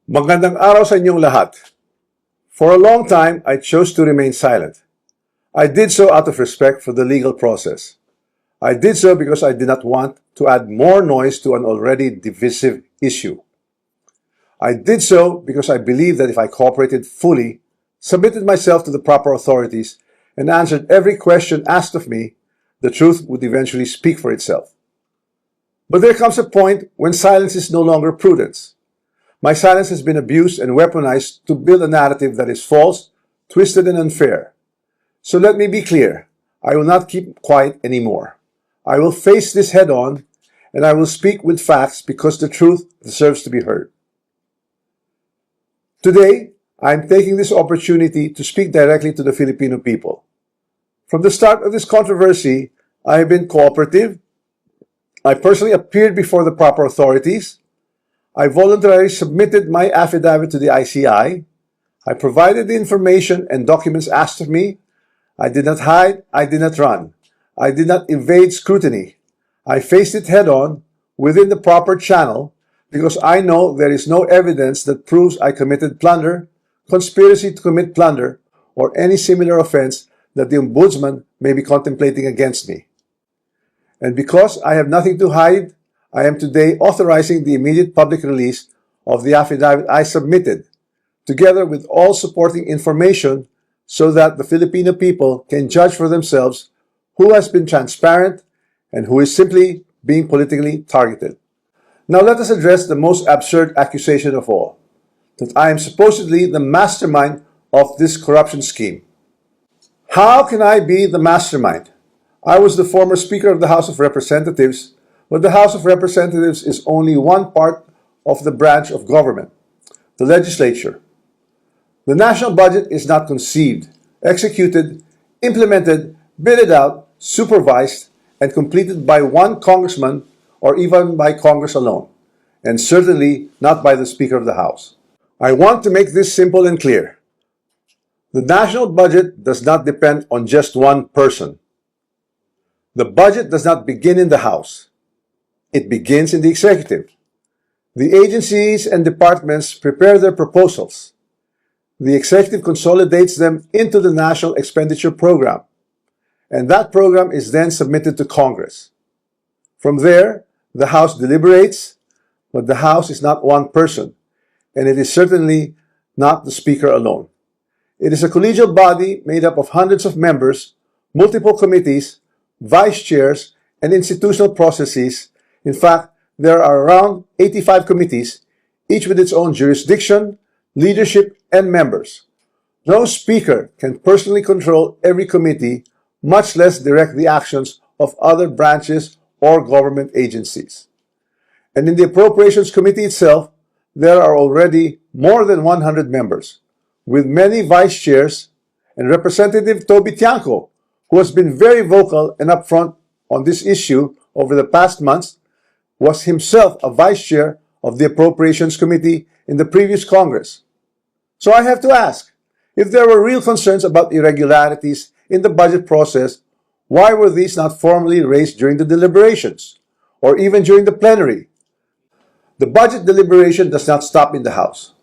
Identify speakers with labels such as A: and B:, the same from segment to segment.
A: Magandang araw sa inyong lahat. For a long time, I chose to remain silent. I did so out of respect for the legal process. I did so because I did not want to add more noise to an already divisive issue. I did so because I believed that if I cooperated fully, submitted myself to the proper authorities, and answered every question asked of me, the truth would eventually speak for itself. But there comes a point when silence is no longer prudence. My silence has been abused and weaponized to build a narrative that is false, twisted, and unfair. So let me be clear. I will not keep quiet anymore. I will face this head on, and I will speak with facts because the truth deserves to be heard. Today, I am taking this opportunity to speak directly to the Filipino people. From the start of this controversy, I have been cooperative. I personally appeared before the proper authorities. I voluntarily submitted my affidavit to the ICI. I provided the information and documents asked of me. I did not hide. I did not run. I did not evade scrutiny. I faced it head on within the proper channel because I know there is no evidence that proves I committed plunder, conspiracy to commit plunder, or any similar offense that the Ombudsman may be contemplating against me. And because I have nothing to hide, I am today authorizing the immediate public release of the affidavit I submitted, together with all supporting information so that the Filipino people can judge for themselves who has been transparent and who is simply being politically targeted. Now let us address the most absurd accusation of all, that I am supposedly the mastermind of this corruption scheme. How can I be the mastermind? I was the former Speaker of the House of Representatives, but the House of Representatives is only one part of the branch of government, the legislature. The national budget is not conceived, executed, implemented, bidded out, supervised, and completed by one congressman or even by Congress alone, and certainly not by the Speaker of the House. I want to make this simple and clear. The national budget does not depend on just one person. The budget does not begin in the House. It begins in the executive. The agencies and departments prepare their proposals. The executive consolidates them into the National Expenditure Program, and that program is then submitted to Congress. From there, the House deliberates, but the House is not one person, and it is certainly not the Speaker alone. It is a collegial body made up of hundreds of members, multiple committees, vice chairs, and institutional processes. In fact, there are around 85 committees, each with its own jurisdiction, leadership, and members. No speaker can personally control every committee, much less direct the actions of other branches or government agencies. And in the Appropriations Committee itself, there are already more than 100 members, with many vice chairs, and Representative Toby Tiangco, who has been very vocal and upfront on this issue over the past months, was himself a vice chair of the Appropriations Committee in the previous Congress. So I have to ask, if there were real concerns about irregularities in the budget process, why were these not formally raised during the deliberations, or even during the plenary? The budget deliberation does not stop in the House.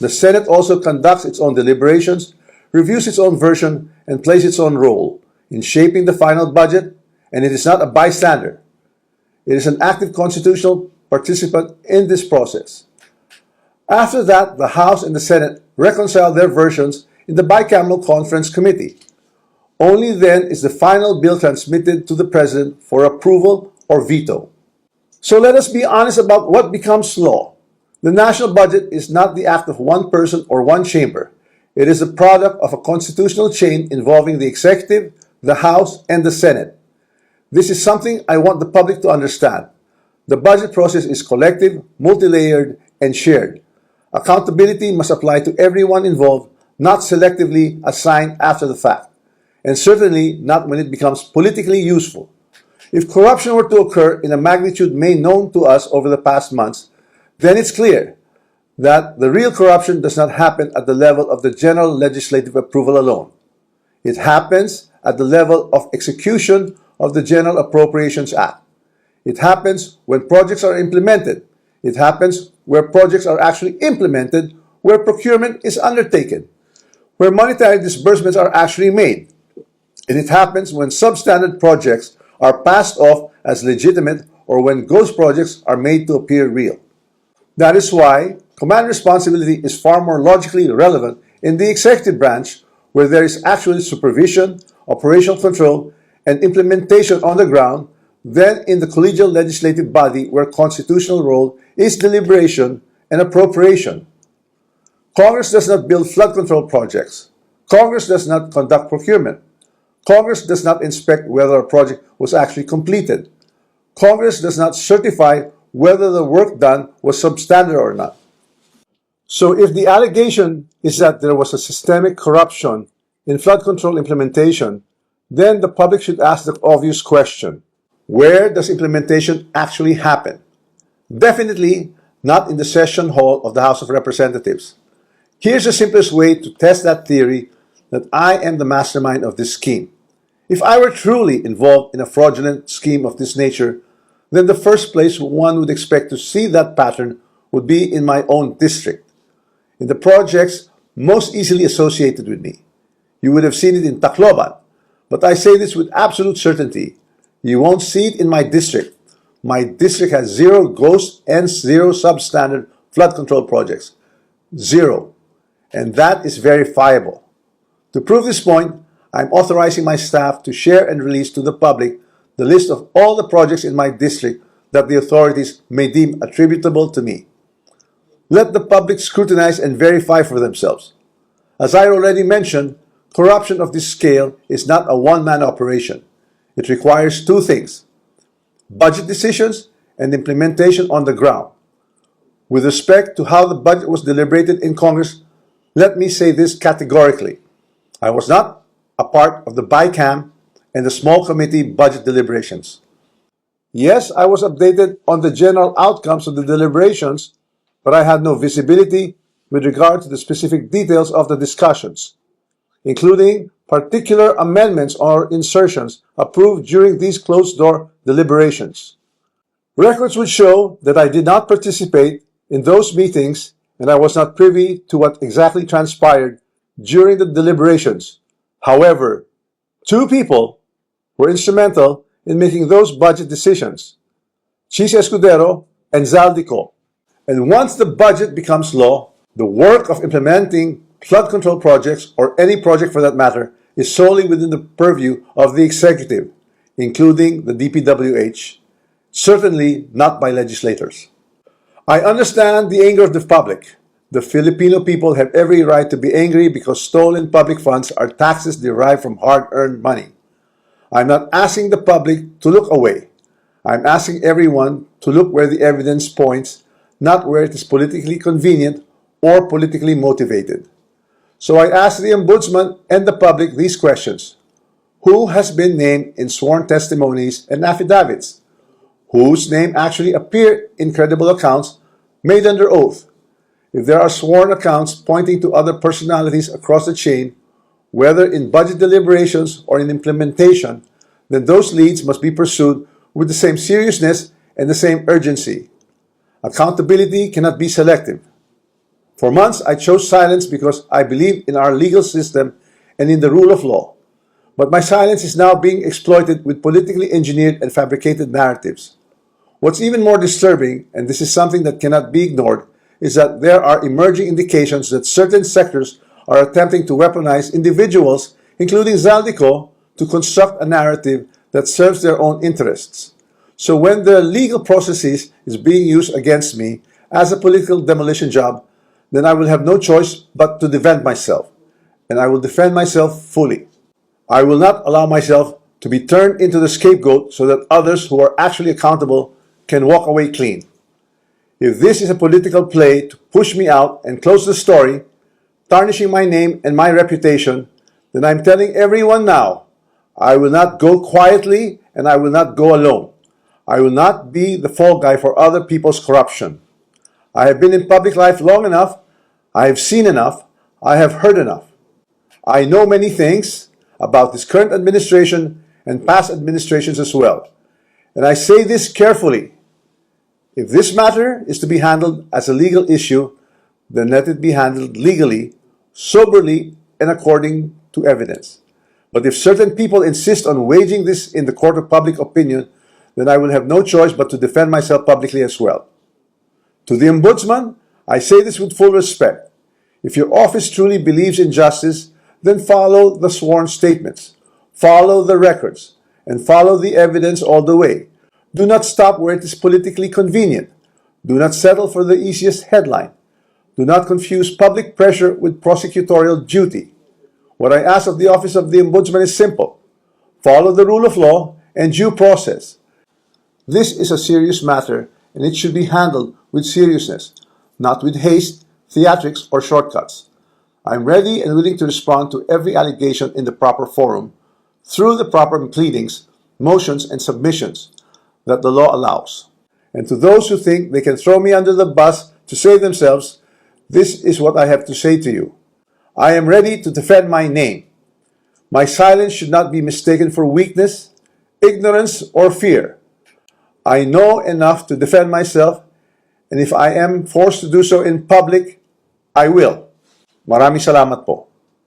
A: The Senate also conducts its own deliberations, reviews its own version, and plays its own role in shaping the final budget, and it is not a bystander. It is an active constitutional participant in this process. After that, the House and the Senate reconcile their versions in the bicameral conference committee. Only then is the final bill transmitted to the President for approval or veto. So let us be honest about what becomes law. The national budget is not the act of one person or one chamber. It is the product of a constitutional chain involving the executive, the House, and the Senate. This is something I want the public to understand. The budget process is collective, multi-layered, and shared. Accountability must apply to everyone involved, not selectively assigned after the fact, and certainly not when it becomes politically useful. If corruption were to occur in a magnitude made known to us over the past months, then it's clear that the real corruption does not happen at the level of the general legislative approval alone. It happens at the level of execution of the General Appropriations Act. It happens when projects are implemented. It happens where projects are actually implemented, where procurement is undertaken, where monetary disbursements are actually made. And it happens when substandard projects are passed off as legitimate or when ghost projects are made to appear real. That is why command responsibility is far more logically relevant in the executive branch, where there is actually supervision, operational control, and implementation on the ground, than in the collegial legislative body, where constitutional role is deliberation and appropriation. Congress does not build flood control projects. Congress does not conduct procurement. Congress does not inspect whether a project was actually completed. Congress does not certify whether the work done was substandard or not. So if the allegation is that there was a systemic corruption in flood control implementation, then the public should ask the obvious question: where does implementation actually happen? Definitely not in the session hall of the House of Representatives. Here's the simplest way to test that theory that I am the mastermind of this scheme. If I were truly involved in a fraudulent scheme of this nature, then the first place one would expect to see that pattern would be in my own district, in the projects most easily associated with me. You would have seen it in Tacloban, but I say this with absolute certainty. You won't see it in my district. My district has 0 ghost and 0 substandard flood control projects. 0. And that is verifiable. To prove this point, I'm authorizing my staff to share and release to the public the list of all the projects in my district that the authorities may deem attributable to me. Let the public scrutinize and verify for themselves. As I already mentioned, corruption of this scale is not a one-man operation. It requires 2 things: budget decisions and implementation on the ground. With respect to how the budget was deliberated in Congress, let me say this categorically. I was not a part of the BICAM and the small committee budget deliberations. Yes, I was updated on the general outcomes of the deliberations, but I had no visibility with regard to the specific details of the discussions, including particular amendments or insertions approved during these closed-door deliberations. Records would show that I did not participate in those meetings and I was not privy to what exactly transpired during the deliberations. However, 2 people were instrumental in making those budget decisions: Chis Escudero and Zaldico. And once the budget becomes law, the work of implementing flood control projects, or any project for that matter, is solely within the purview of the executive, including the DPWH, certainly not by legislators. I understand the anger of the public. The Filipino people have every right to be angry because stolen public funds are taxes derived from hard-earned money. I'm not asking the public to look away. I'm asking everyone to look where the evidence points, not where it is politically convenient or politically motivated. So I ask the Ombudsman and the public these questions. Who has been named in sworn testimonies and affidavits? Whose name actually appeared in credible accounts made under oath? If there are sworn accounts pointing to other personalities across the chain, whether in budget deliberations or in implementation, then those leads must be pursued with the same seriousness and the same urgency. Accountability cannot be selective. For months, I chose silence because I believe in our legal system and in the rule of law. But my silence is now being exploited with politically engineered and fabricated narratives. What's even more disturbing, and this is something that cannot be ignored, is that there are emerging indications that certain sectors are attempting to weaponize individuals, including Zaldico, to construct a narrative that serves their own interests. So when the legal processes is being used against me as a political demolition job, then I will have no choice but to defend myself. And I will defend myself fully. I will not allow myself to be turned into the scapegoat so that others who are actually accountable can walk away clean. If this is a political play to push me out and close the story, tarnishing my name and my reputation, then I'm telling everyone now, I will not go quietly and I will not go alone. I will not be the fall guy for other people's corruption. I have been in public life long enough. I have seen enough. I have heard enough. I know many things about this current administration and past administrations as well. And I say this carefully. If this matter is to be handled as a legal issue, then let it be handled legally, soberly, and according to evidence. But if certain people insist on waging this in the court of public opinion, then I will have no choice but to defend myself publicly as well. To the Ombudsman, I say this with full respect. If your office truly believes in justice, then follow the sworn statements, follow the records, and follow the evidence all the way. Do not stop where it is politically convenient. Do not settle for the easiest headline. Do not confuse public pressure with prosecutorial duty. What I ask of the office of the Ombudsman is simple. Follow the rule of law and due process. This is a serious matter, and it should be handled with seriousness, not with haste, theatrics, or shortcuts. I am ready and willing to respond to every allegation in the proper forum, through the proper pleadings, motions, and submissions that the law allows. And to those who think they can throw me under the bus to save themselves, this is what I have to say to you. I am ready to defend my name. My silence should not be mistaken for weakness, ignorance, or fear. I know enough to defend myself, and if I am forced to do so in public, I will. Maraming salamat po.